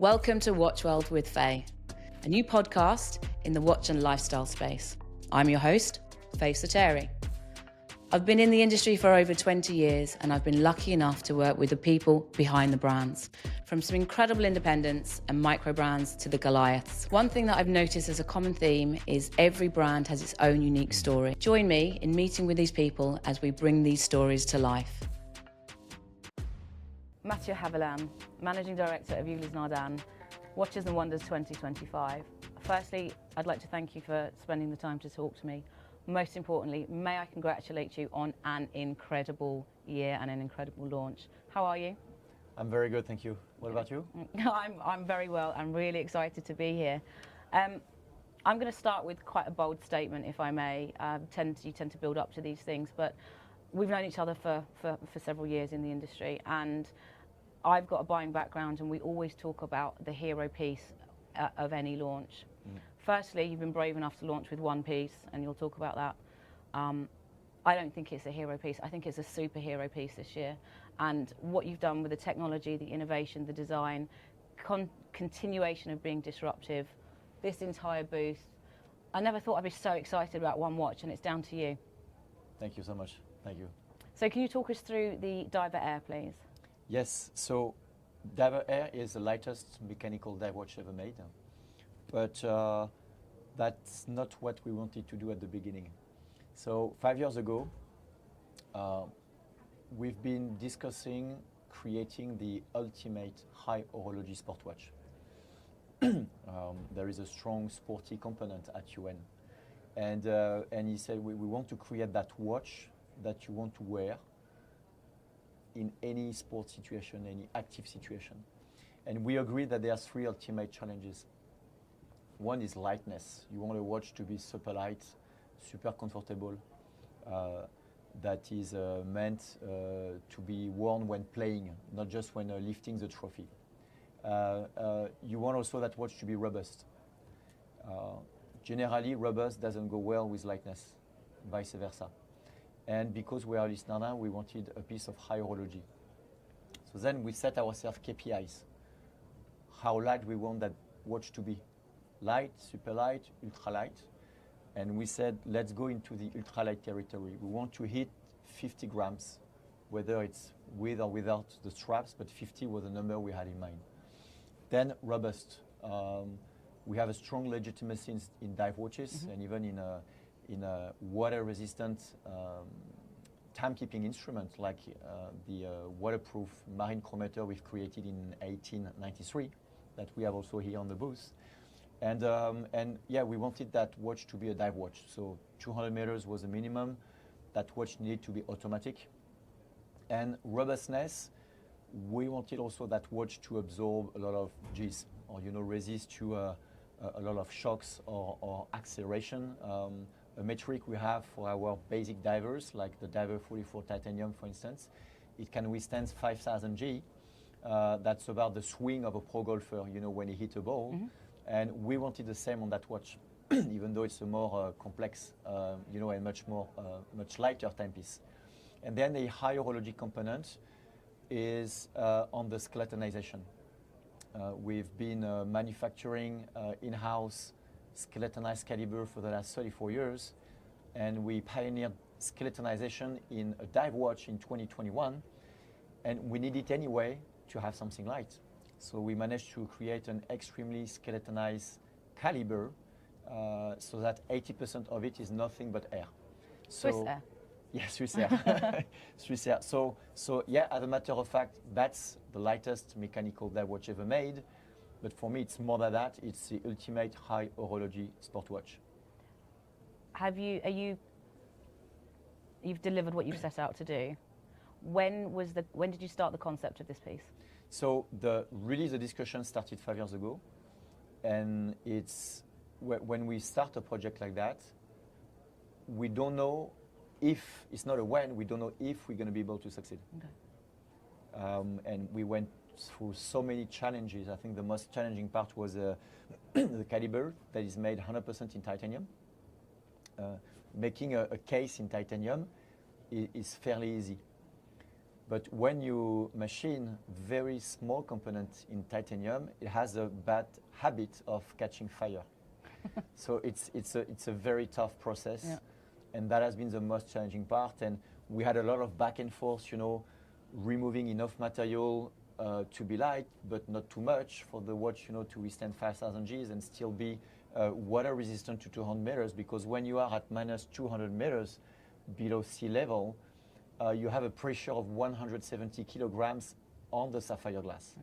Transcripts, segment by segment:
Welcome to Watch World with Faye, a new podcast in the watch and lifestyle space. I'm your host, Faye Sateri. I've been in the industry for over 20 years and I've been lucky enough to work with the people behind the brands, from some incredible independents and micro brands to the Goliaths. One thing that I've noticed as a common theme is every brand has its own unique story. Join me in meeting with these people as we bring these stories to life. Matthieu Haverlan, Managing Director of Ulysse Nardin, Watches and Wonders 2025. Firstly, I'd like to thank you for spending the time to talk to me. Most importantly, may I congratulate you on an incredible year and an incredible launch. How are you? I'm very good, thank you. What about you? I'm very well. I'm really excited to be here. I'm going to start with quite a bold statement, if I may. You tend to build up to these things, but we've known each other for several years in the industry, and I've got a buying background, and we always talk about the hero piece of any launch. Firstly, you've been brave enough to launch with one piece, and you'll talk about that. I don't think it's a hero piece. I think it's a superhero piece this year. And what you've done with the technology, the innovation, the design, continuation of being disruptive, this entire booth, I never thought I'd be so excited about one watch, and it's down to you. Thank you so much. Thank you. So can you talk us through the Diver Air, please? Yes, so Diver Air is the lightest mechanical dive watch ever made, but that's not what we wanted to do at the beginning. So 5 years ago, we've been discussing creating the ultimate high horology sport watch. There is a strong sporty component at UN, and he said we want to create that watch that you want to wear in any sport situation, any active situation. And we agree that there are three ultimate challenges. One is lightness. You want a watch to be super light, super comfortable, that is meant to be worn when playing, not just when lifting the trophy. You want also that watch to be robust. Generally, robust doesn't go well with lightness, vice versa. And because we are Ulysse Nardin, we wanted a piece of high horology. So then we set ourselves KPIs. How light we want that watch to be. Light, super light, ultra light. And we said, let's go into the ultra light territory. We want to hit 50 grams, whether it's with or without the straps, but 50 was the number we had in mind. Then robust. We have a strong legitimacy in dive watches, and even in a water-resistant timekeeping instrument like the waterproof marine chronometer we've created in 1893 that we have also here on the booth. And yeah, we wanted that watch to be a dive watch. So 200 meters was the minimum. That watch needed to be automatic. And robustness, we wanted also that watch to absorb a lot of G's, or resist to a lot of shocks or acceleration. A metric we have for our basic divers, like the Diver 44 Titanium, for instance, it can withstand 5,000 G. That's about the swing of a pro golfer, when he hits a ball. And we wanted the same on that watch, even though it's a more complex, and much lighter timepiece. And then the high horology component is on the skeletonization. We've been manufacturing in-house skeletonized caliber for the last 34 years, and we pioneered skeletonization in a dive watch in 2021, and we need it anyway to have something light. So we managed to create an extremely skeletonized caliber so that 80% of it is nothing but air. Swiss air. Yeah, Swiss air. Swiss air. So yeah, as a matter of fact, that's the lightest mechanical dive watch ever made. But for me, it's more than that. It's the ultimate high horology sport watch. You've delivered what you've set out to do. When did you start the concept of this piece? So the discussion started 5 years ago, and it's when we start a project like that, we don't know if it's not a when. We don't know if we're going to be able to succeed. Okay. And we went through so many challenges. I think the most challenging part was the caliber that is made 100% in titanium. Making a case in titanium is fairly easy. But when you machine very small components in titanium, it has a bad habit of catching fire. So it's a very tough process, Yeah. and that has been the most challenging part. And we had a lot of back and forth, removing enough material to be light, but not too much for the watch, to withstand 5,000 Gs and still be water resistant to 200 meters. Because when you are at minus 200 meters below sea level, you have a pressure of 170 kilograms on the sapphire glass.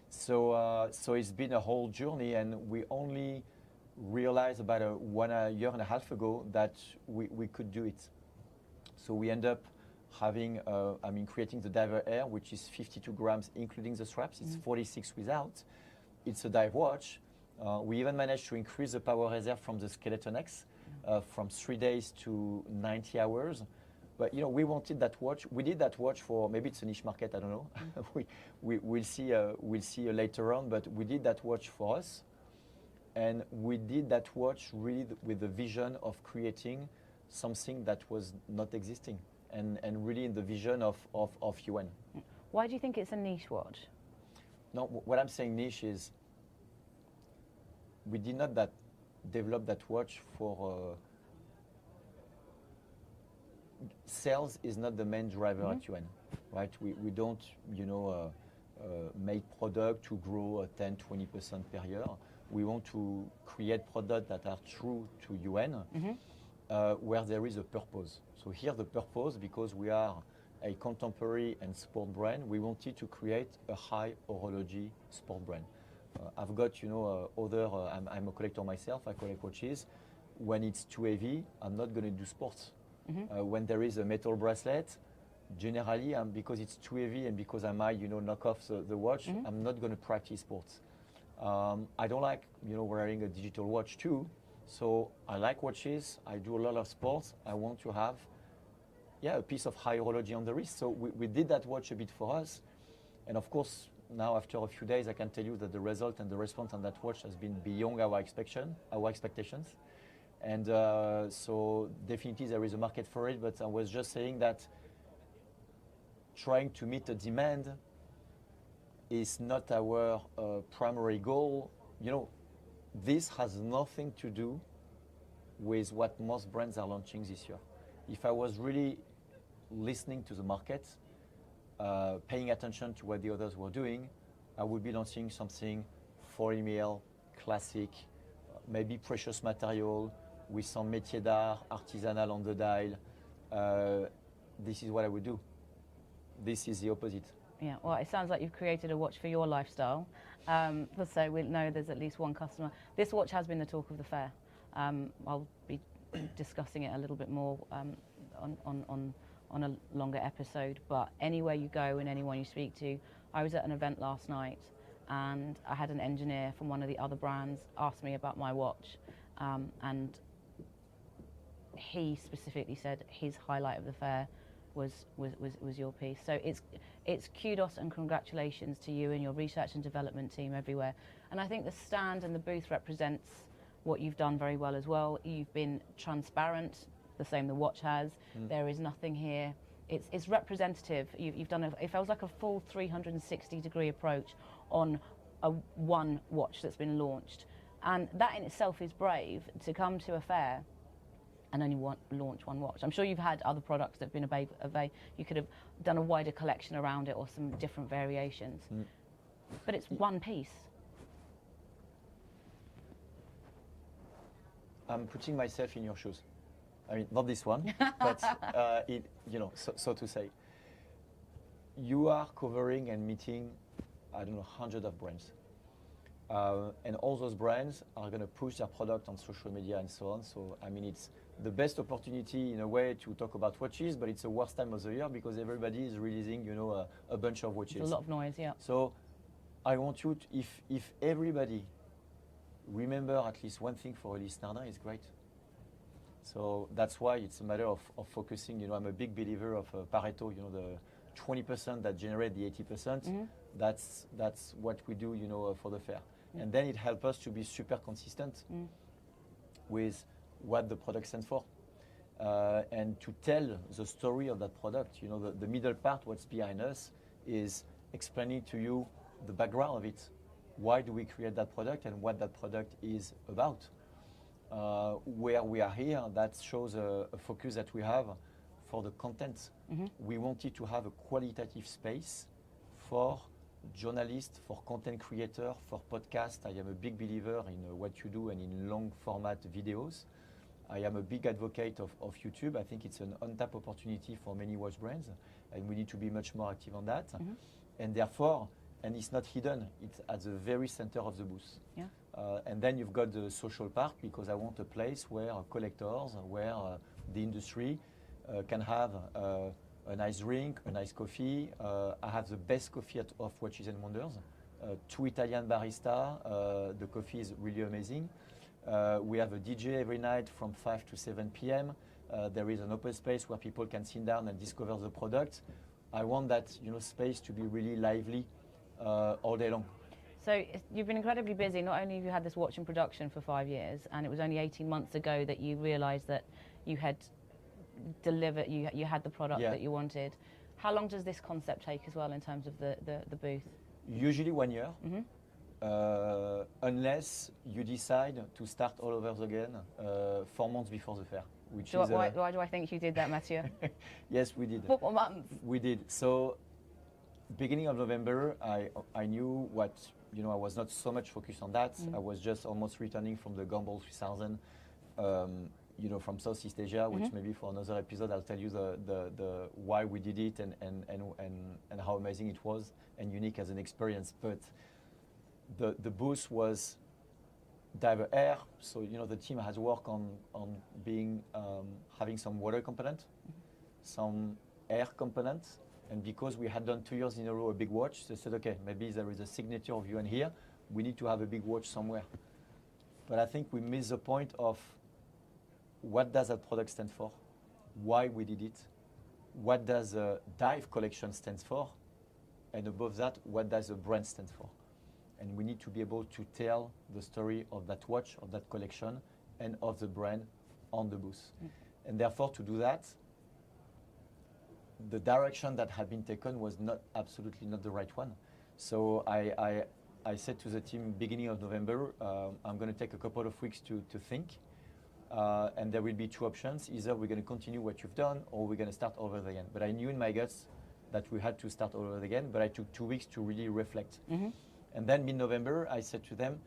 So it's been a whole journey, and we only realized about a year and a half ago that we could do it. So we end up having, creating the diver air, which is 52 grams, including the straps. It's 46 without. It's a dive watch. We even managed to increase the power reserve from the Skeleton X from 3 days to 90 hours. But we wanted that watch. We did that watch for, maybe it's a niche market, I don't know. We'll see later on. But we did that watch for us, and we did that watch really with the vision of creating something that was not existing, and really in the vision of UN. Why do you think it's a niche watch? No, what I'm saying niche is we did not develop that watch for. Sales is not the main driver at UN, right? We don't, make product to grow 10-20% per year. We want to create products that are true to UN, where there is a purpose. So here the purpose, because we are a contemporary and sport brand, we wanted to create a high horology sport brand. I've got, I'm a collector myself. I collect watches. When it's too heavy, I'm not going to do sports. When there is a metal bracelet, generally, because it's too heavy and because I might, knock off the watch, I'm not going to practice sports. I don't like, wearing a digital watch too. So I like watches. I do a lot of sports. I want to have, a piece of high horology on the wrist. So we did that watch a bit for us. And of course, now after a few days, I can tell you that the result and the response on that watch has been beyond our expectations. And so definitely there is a market for it, but I was just saying that trying to meet the demand is not our primary goal. This has nothing to do with what most brands are launching this year. If I was really listening to the market, paying attention to what the others were doing, I would be launching something 40 mil, classic, maybe precious material, with some métier d'art, artisanal on the dial. This is what I would do. This is the opposite. Yeah, well, it sounds like you've created a watch for your lifestyle. So we know there's at least one customer. This watch has been the talk of the fair. I'll be discussing it a little bit more on a longer episode. But anywhere you go and anyone you speak to, I was at an event last night, and I had an engineer from one of the other brands ask me about my watch, and he specifically said his highlight of the fair was your piece. So it's kudos and congratulations to you and your research and development team everywhere. And I think the stand and the booth represents what you've done very well as well. You've been transparent, the same the watch has. There is nothing here. It's representative. You've done it feels like a full 360-degree approach on one watch that's been launched. And that in itself is brave, to come to a fair and only launch one watch. I'm sure you've had other products that have been you could have done a wider collection around it or some different variations. But it's one piece. I'm putting myself in your shoes. I mean, not this one, but so to say. You are covering and meeting, I don't know, hundreds of brands. And all those brands are going to push their product on social media and so on. So, I mean, it's the best opportunity in a way to talk about watches, but it's the worst time of the year because everybody is releasing, a bunch of watches. There's a lot of noise, yeah. So I want you to, if everybody remember at least one thing for Ulysse Nardin, it's great. So that's why it's a matter of focusing. I'm a big believer of Pareto, the 20% that generate the 80%. That's what we do, for the fair. And then it helps us to be super consistent with what the product stands for. and to tell the story of that product. You know, the middle part, what's behind us, is explaining to you the background of it. Why do we create that product and what that product is about? Where we are here, that shows a focus that we have for the content. We wanted to have a qualitative space for journalists, for content creators, for podcasts. I am a big believer in what you do and in long format videos. I am a big advocate of YouTube. I think it's an untapped opportunity for many watch brands, and we need to be much more active on that. And therefore, and it's not hidden, it's at the very center of the booth. Yeah. And then you've got the social part, because I want a place where collectors, where the industry can have a nice drink, a nice coffee. I have the best coffee of Watches and Wonders. 2 Italian barista. The coffee is really amazing. We have a DJ every night from 5 to 7 p.m. There is an open space where people can sit down and discover the product. I want that space to be really lively all day long. So you've been incredibly busy. Not only have you had this watch in production for 5 years, and it was only 18 months ago that you realised that you had delivered, you had the product that you wanted. How long does this concept take as well in terms of the booth? Usually 1 year, unless you decide to start all over again 4 months before the fair. Which is, why do I think you did that, Matthieu? Yes, we did. 4 months. We did. So beginning of November, I knew what, I was not so much focused on that. I was just almost returning from the Gumball 3000, from Southeast Asia, which maybe for another episode I'll tell you the why we did it and how amazing it was and unique as an experience. But the booth was diver air, so the team has worked on being having some water component, some air component. And because we had done 2 years in a row a big watch, they said, okay, maybe there is a signature of you in here. We need to have a big watch somewhere. But I think we missed the point of what does that product stand for, why we did it, what does the dive collection stand for, and above that, what does the brand stand for. And we need to be able to tell the story of that watch, of that collection, and of the brand on the booth. And therefore, to do that, the direction that had been taken was absolutely not the right one. So I said to the team beginning of November, I'm going to take a couple of weeks to think, and there will be 2 options. Either we're going to continue what you've done, or we're going to start over again. But I knew in my guts that we had to start over again, but I took 2 weeks to really reflect. And then mid-November, I said to them,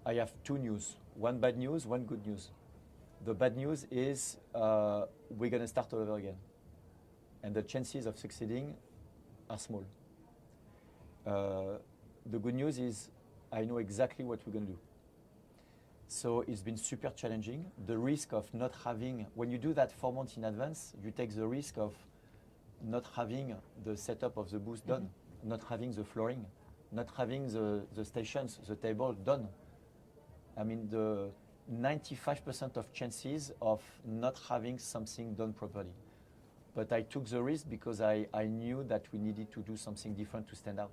I have 2 news, 1 bad news, 1 good news. The bad news is we're going to start over again. And the chances of succeeding are small. The good news is I know exactly what we're going to do. So it's been super challenging. The risk of not having, when you do that 4 months in advance, you take the risk of not having the setup of the booth done, not having the flooring, not having the stations, the table done. I mean, the 95% of chances of not having something done properly. But I took the risk because I knew that we needed to do something different to stand out.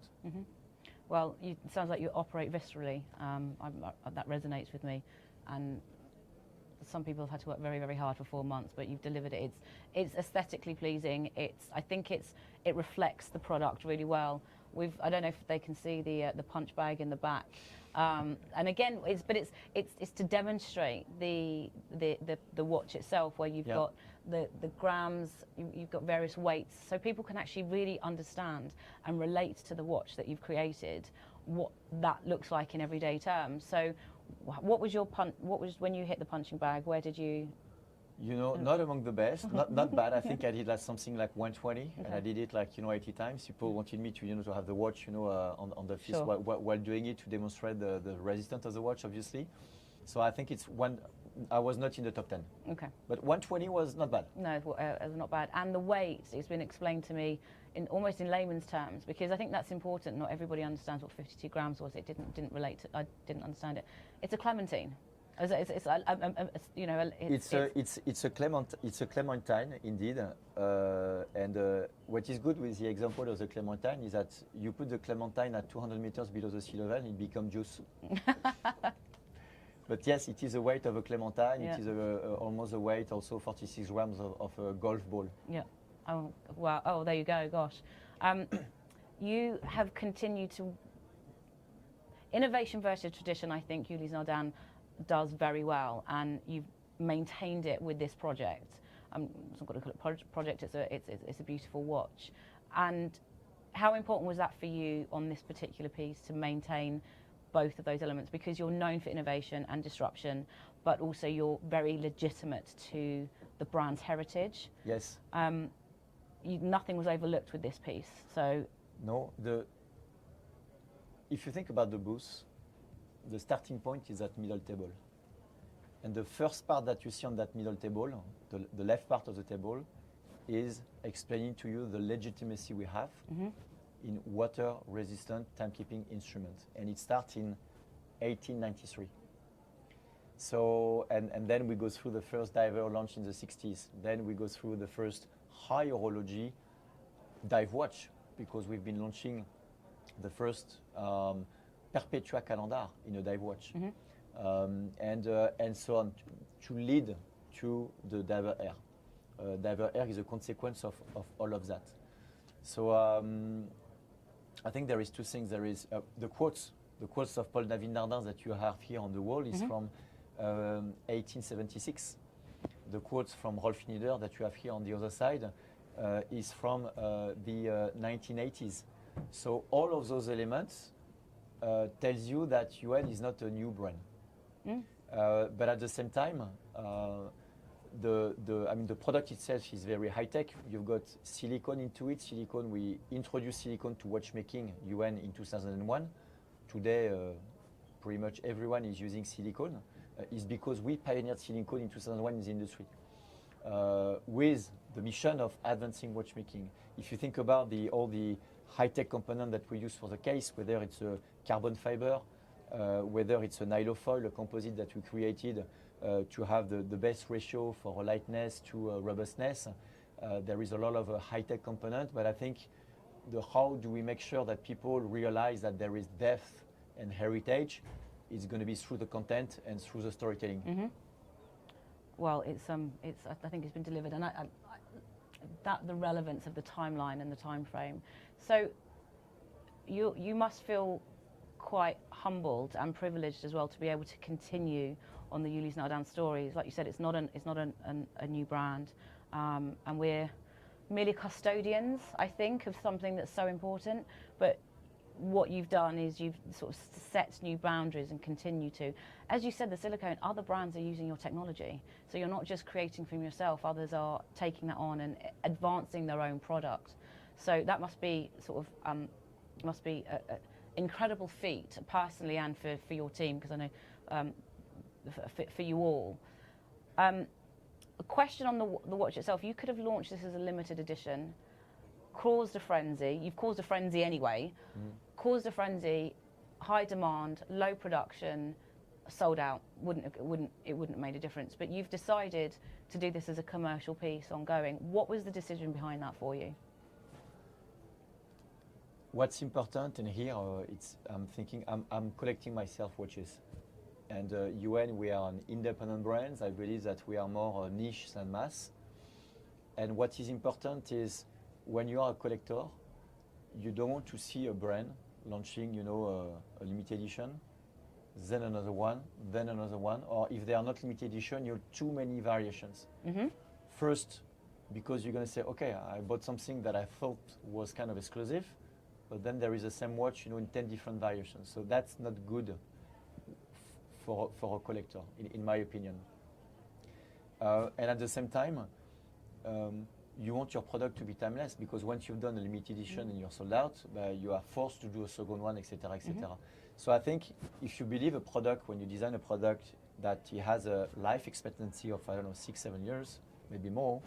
Well, it sounds like you operate viscerally. That resonates with me. And some people have had to work very, very hard for 4 months, but you've delivered it. It's aesthetically pleasing. It reflects the product really well. I don't know if they can see the punch bag in the back. And again, it's to demonstrate the watch itself, where you've got the grams, you've got various weights, so people can actually really understand and relate to the watch that you've created, what that looks like in everyday terms. So, what was when you hit the punching bag? Where did you? Not among the best, not bad. I think I did something like 120, and I did it 80 times. People wanted me to have the watch, on the fist while doing it to demonstrate the resistance of the watch, obviously. So I think I was not in the top 10. Okay. But 120 was not bad. No, it was not bad. And the weight, it's been explained to me almost in layman's terms, because I think that's important. Not everybody understands what 52 grams was. It didn't relate to, I didn't understand it. It's a clementine. It's a clementine indeed, and what is good with the example of the clementine is that you put the clementine at 200 meters below the sea level and it becomes juice. But yes, it is the weight of a clementine. Yeah. It is almost the weight, also 46 grams of a golf ball. Yeah. Oh, wow. Oh, there you go. Gosh. You have continued to... Innovation versus tradition, I think Ulysse Nardin does very well, and you've maintained it with this project. I'm not going to call it project, it's a beautiful watch. And how important was that for you on this particular piece to maintain both of those elements? Because you're known for innovation and disruption, but also you're very legitimate to the brand's heritage. Yes. Nothing was overlooked with this piece. So no, if you think about the booth, the starting point is that middle table. And the first part that you see on that middle table, the left part of the table, is explaining to you the legitimacy we have in water-resistant timekeeping instruments. And it starts in 1893. So, and then we go through the first diver launch in the 60s. Then we go through the first high horology dive watch, because we've been launching the first Perpetua calendar in a dive watch. And so on, to lead to the diver air. Diver air is a consequence of all of that. So I think there is two things. There is the quotes of Paul-David Nardin that you have here on the wall is from 1876. The quotes from Rolf Nieder that you have here on the other side is from the 1980s. So all of those elements tells you that UN is not a new brand. But at the same time, the product itself is very high tech. You've got silicone into it. Silicone, we introduced silicone to watchmaking UN in 2001. Today, pretty much everyone is using silicone. Is because we pioneered silicone in 2001 in the industry with the mission of advancing watchmaking. If you think about all the high-tech component that we use for the case, whether it's a carbon fiber, whether it's a nylofoil, a composite that we created to have the best ratio for lightness to robustness. There is a lot of high-tech component, but I think how do we make sure that people realize that there is depth and heritage is going to be through the content and through the storytelling. Well, I think it's been delivered, and the relevance of the timeline and the time frame. So you must feel quite humbled and privileged as well to be able to continue on the Ulysse Nardin stories. Like you said, it's not a new brand, and we're merely custodians, I think, of something that's so important. But what you've done is you've sort of set new boundaries and continue to. As you said, the silicone, other brands are using your technology. So you're not just creating from yourself, others are taking that on and advancing their own product. So that must be an incredible feat, personally and for your team, because I know for you all. A question on the watch itself. You could have launched this as a limited edition, caused a frenzy. You've caused a frenzy anyway. Caused a frenzy, high demand, low production, sold out. It wouldn't have made a difference. But you've decided to do this as a commercial piece ongoing. What was the decision behind that for you? What's important in here, I'm collecting myself watches. And UN, we are an independent brand. I believe that we are more niche than mass. And what is important is when you are a collector, you don't want to see a brand launching, a limited edition, then another one, or if they are not limited edition, you have too many variations. First, because you're going to say, okay, I bought something that I thought was kind of exclusive, but then there is the same watch, in 10 different variations. So that's not good for a collector, in my opinion. And at the same time, you want your product to be timeless, because once you've done a limited edition and you're sold out, you are forced to do a second one, etc., etc. So I think if you believe a product, when you design a product that it has a life expectancy of, 6-7 years, maybe more,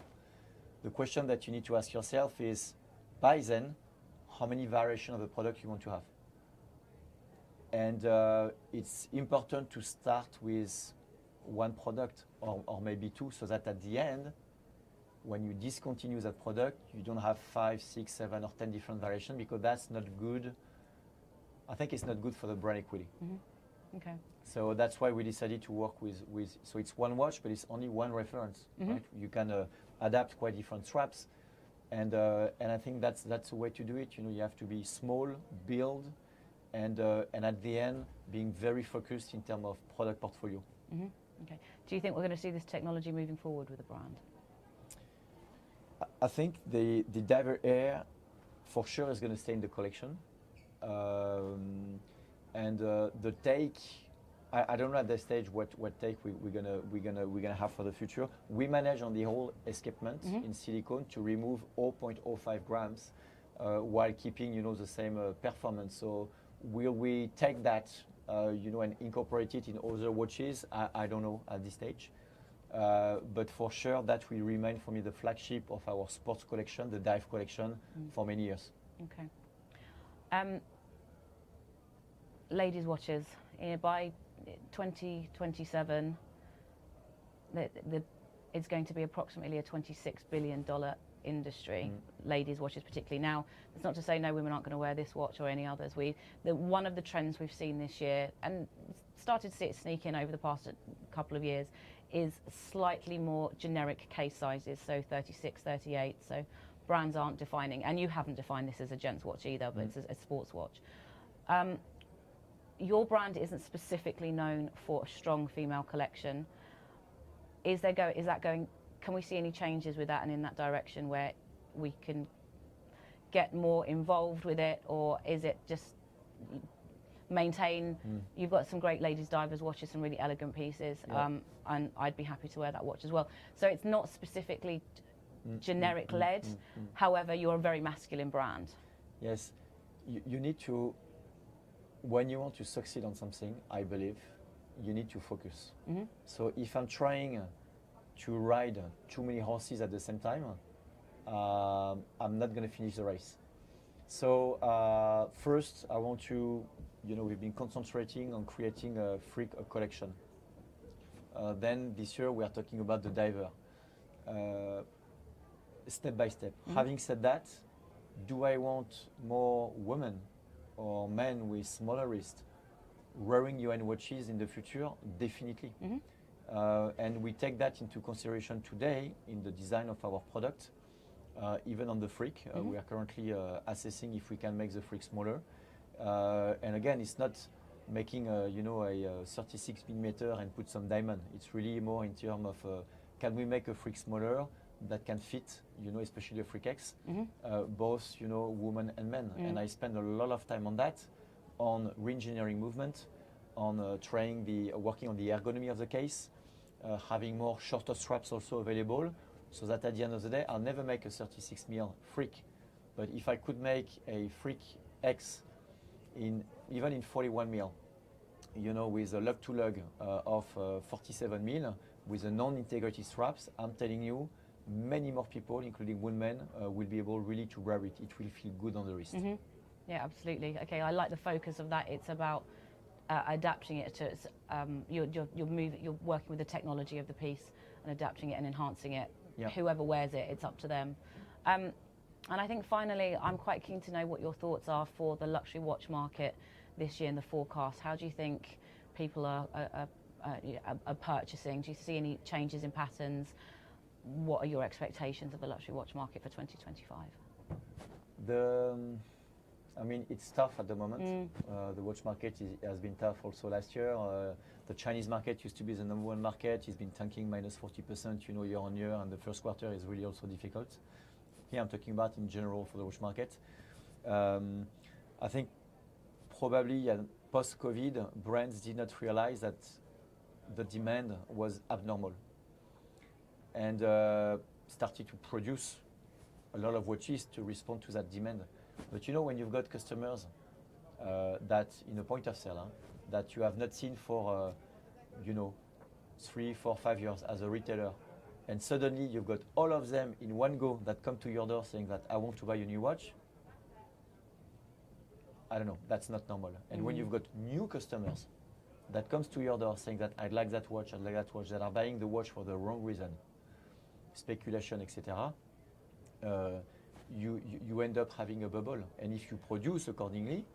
the question that you need to ask yourself is, by then, how many variations of the product you want to have? And it's important to start with one product or maybe two, so that at the end, when you discontinue that product, you don't have 5, 6, 7, or 10 different variations, because that's not good. I think it's not good for the brand equity. Okay. So that's why we decided to work with so it's one watch, but it's only one reference. Right? You can adapt quite different straps, and I think that's the way to do it. You know, you have to be small, build, and at the end being very focused in terms of product portfolio. Okay. Do you think we're going to see this technology moving forward with the brand? I think the Diver Air for sure is going to stay in the collection, and the take. I don't know at this stage what take we're gonna have for the future. We manage on the whole escapement in silicone to remove 0.05 grams while keeping the same performance. So will we take that and incorporate it in other watches? I don't know at this stage, but for sure that will remain for me the flagship of our sports collection, the Dive collection, for many years. Okay. Ladies' watches by 2027, it's going to be approximately a $26 billion industry, ladies' watches particularly. Now, it's not to say no women aren't going to wear this watch or any others. One of the trends we've seen this year, and started to see it sneak in over the past couple of years, is slightly more generic case sizes, so 36, 38. So brands aren't defining, and you haven't defined this as a gents watch either, but it's a sports watch. Your brand isn't specifically known for a strong female collection. Can we see any changes with that and in that direction where we can get more involved with it, or is it just maintain? You've got some great ladies divers watches, some really elegant pieces, and I'd be happy to wear that watch as well. So it's not specifically generic led. However, you're a very masculine brand. Yes, you need to. When you want to succeed on something, I believe, you need to focus. So if I'm trying to ride too many horses at the same time, I'm not going to finish the race. So first, I want to, we've been concentrating on creating a freak collection. Then this year we are talking about the Diver, step by step. Having said that, do I want more women or men with smaller wrists wearing UN watches in the future? Definitely. And we take that into consideration today in the design of our product, even on the freak. We are currently assessing if we can make the freak smaller. And again, it's not making a 36 millimeter and put some diamond. It's really more in terms of can we make a freak smaller that can fit, especially a Freak X, both, women and men. And I spend a lot of time on that, on re-engineering movement, on working on the ergonomy of the case, having more shorter straps also available, so that at the end of the day, I'll never make a 36 mil Freak. But if I could make a Freak X even in 41 mil, with a lug-to-lug of 47 mil, with a non-integrated straps, I'm telling you, many more people, including women, will be able really to wear it. It will feel good on the wrist. Yeah, absolutely. Okay, I like the focus of that. It's about adapting it to you're working with the technology of the piece and adapting it and enhancing it. Whoever wears it, it's up to them. And I think finally, I'm quite keen to know what your thoughts are for the luxury watch market this year in the forecast. How do you think people are purchasing? Do you see any changes in patterns? What are your expectations of the luxury watch market for 2025? It's tough at the moment. The watch market has been tough also last year. The Chinese market used to be the number one market. It's been tanking minus 40%, year on year, and the first quarter is really also difficult. Here I'm talking about in general for the watch market. I think probably post-COVID, brands did not realize that the demand was abnormal, and started to produce a lot of watches to respond to that demand. But when you've got customers that in a point of sale that you have not seen for 3, 4, 5 years as a retailer, and suddenly you've got all of them in one go that come to your door saying that I want to buy a new watch, I don't know, that's not normal. And when you've got new customers that comes to your door saying that I'd like that watch, that are buying the watch for the wrong reason, speculation, etc., you end up having a bubble. And if you produce accordingly,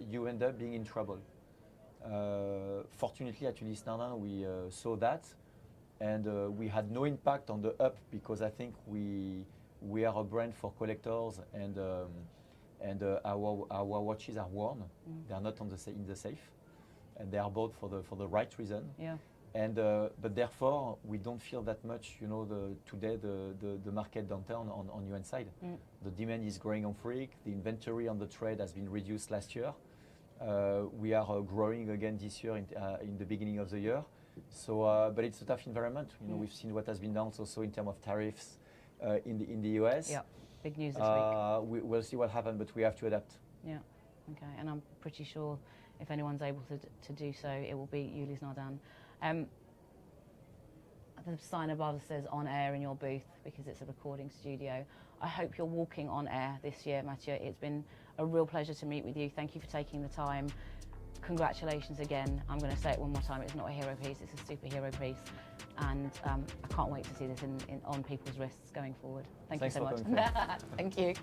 you end up being in trouble. Fortunately, at Ulysse Nardin, we saw that, and we had no impact on the up because I think we are a brand for collectors, and our watches are worn. They are not in the safe, and they are bought for the right reason. Yeah. And but therefore, we don't feel that much. Today the market downturn on UN side. The demand is growing on freak. The inventory on the trade has been reduced last year. We are growing again this year in the beginning of the year. So, but it's a tough environment. We've seen what has been done also in terms of tariffs in the US. Yeah, big news this week. We'll see what happens, but we have to adapt. Yeah, okay. And I'm pretty sure if anyone's able to do so, it will be Ulysse Nardin. The sign above says on air in your booth because it's a recording studio. I hope you're walking on air this year, Matthieu. It's been a real pleasure to meet with you. Thank you for taking the time. Congratulations again. I'm going to say it one more time. It's not a hero piece, it's a superhero piece. And I can't wait to see this on people's wrists going forward. Thank you so much. Thank you.